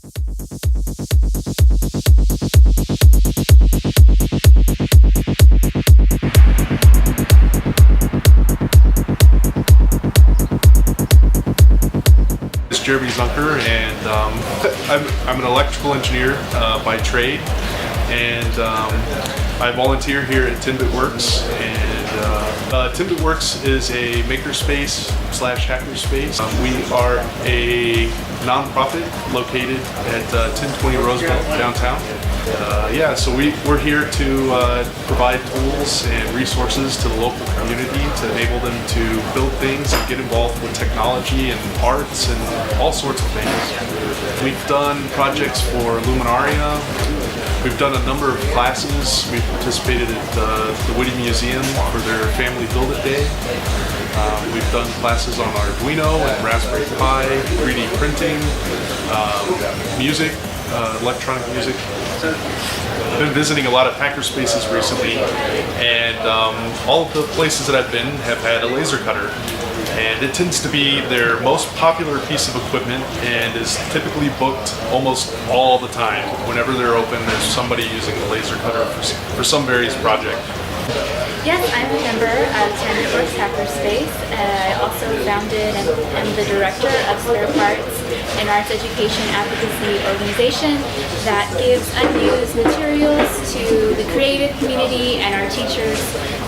Jeremy Zunker, and I'm an electrical engineer by trade, and I volunteer here at 10bitworks. And 10bitworks is a makerspace / hackerspace. We are a nonprofit located at 1020 Roosevelt downtown. So we're here to provide tools and resources to the local community to enable them to build things and get involved with technology and arts and all sorts of things. We've done projects for Luminaria. We've done a number of classes. We've participated at the Whitty Museum for their Family Build It Day. We've done classes on Arduino and Raspberry Pi, 3D printing, music, electronic music. I've been visiting a lot of hackerspaces recently, and all of the places that I've been have had a laser cutter. And it tends to be their most popular piece of equipment and is typically booked almost all the time. Whenever they're open, there's somebody using the laser cutter for some various project. Yes, I'm a member of 10bitworks Hackerspace. I also founded and am the director of Spare Parts, an arts education advocacy organization that gives unused materials to the creative community and our teachers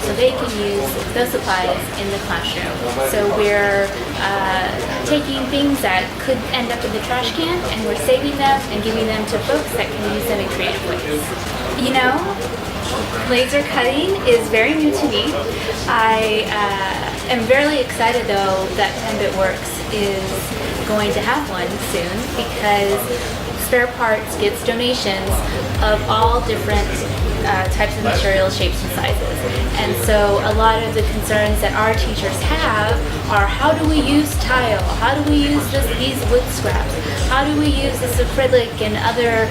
so they can use those supplies in the classroom. So we're taking things that could end up in the trash can and we're saving them and giving them to folks that can use them in creative ways. You know, laser cutting is very new to me. I am very excited though that 10bitworks is going to have one soon because Spare Parts gets donations of all different types of materials, shapes, and sizes. And so a lot of the concerns that our teachers have are how do we use tile? How do we use these wood scraps? How do we use this acrylic and other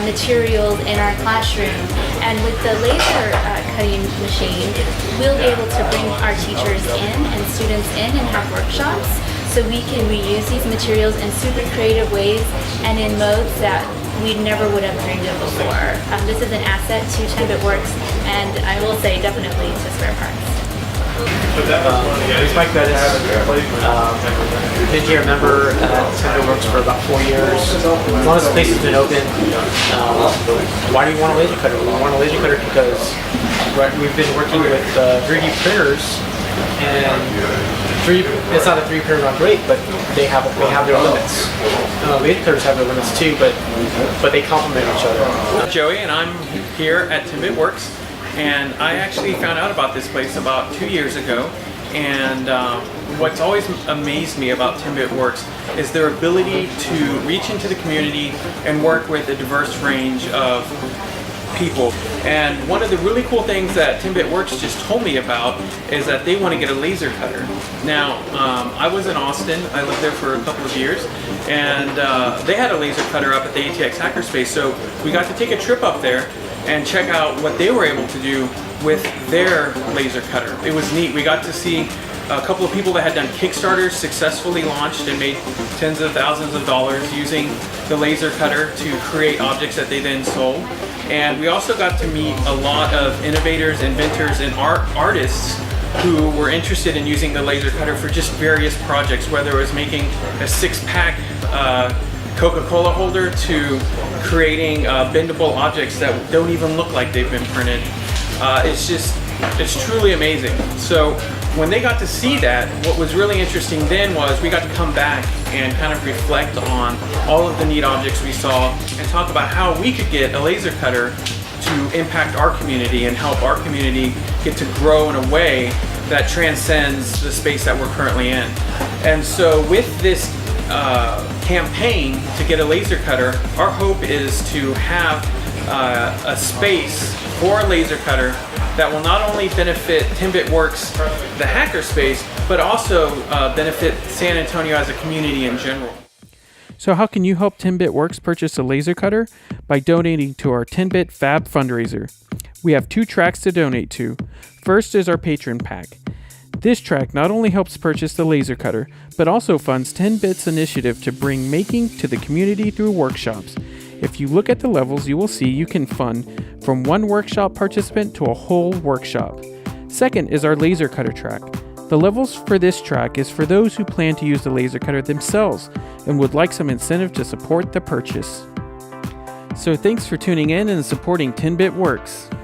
materials in our classroom? And with the laser cutting machine, we'll be able to bring our teachers in and students in and have workshops so we can reuse these materials in super creative ways and in modes that we never would have dreamed of before. This is an asset to 10bitworks, and I will say definitely to Spare Parts. It's Mike Bettis. Been here a member at 10bitworks for about 4 years. As long as the place has been open. Why do you want a laser cutter? I want a laser cutter because we've been working with 3D printers, and it's not a 3D printer not great, but they have their limits. Laser cutters have their limits too, but they complement each other. I'm Joey, and I'm here at 10bitworks, and I actually found out about this place about 2 years ago. And what's always amazed me about 10bitworks is their ability to reach into the community and work with a diverse range of people. And one of the really cool things that 10bitworks just told me about is that they want to get a laser cutter. Now, I was in Austin. I lived there for a couple of years, and they had a laser cutter up at the ATX Hackerspace, so we got to take a trip up there and check out what they were able to do with their laser cutter. It was neat. We got to see a couple of people that had done Kickstarters, successfully launched and made tens of thousands of dollars using the laser cutter to create objects that they then sold. And we also got to meet a lot of innovators, inventors, and artists who were interested in using the laser cutter for just various projects, whether it was making a 6-pack Coca-Cola holder to creating bendable objects that don't even look like they've been printed. It's truly amazing. So when they got to see that, what was really interesting then was we got to come back and kind of reflect on all of the neat objects we saw and talk about how we could get a laser cutter to impact our community and help our community get to grow in a way that transcends the space that we're currently in. And so with this campaign to get a laser cutter, our hope is to have a space for a laser cutter that will not only benefit 10bitworks, the hackerspace, but also benefit San Antonio as a community in general. So how can you help 10bitworks purchase a laser cutter? By donating to our 10bit Fab Fundraiser. We have 2 tracks to donate to. First is our patron pack. This track not only helps purchase the laser cutter, but also funds 10bit's initiative to bring making to the community through workshops. If you look at the levels, you will see you can fund from one workshop participant to a whole workshop. Second is our laser cutter track. The levels for this track is for those who plan to use the laser cutter themselves and would like some incentive to support the purchase. So thanks for tuning in and supporting 10bitworks.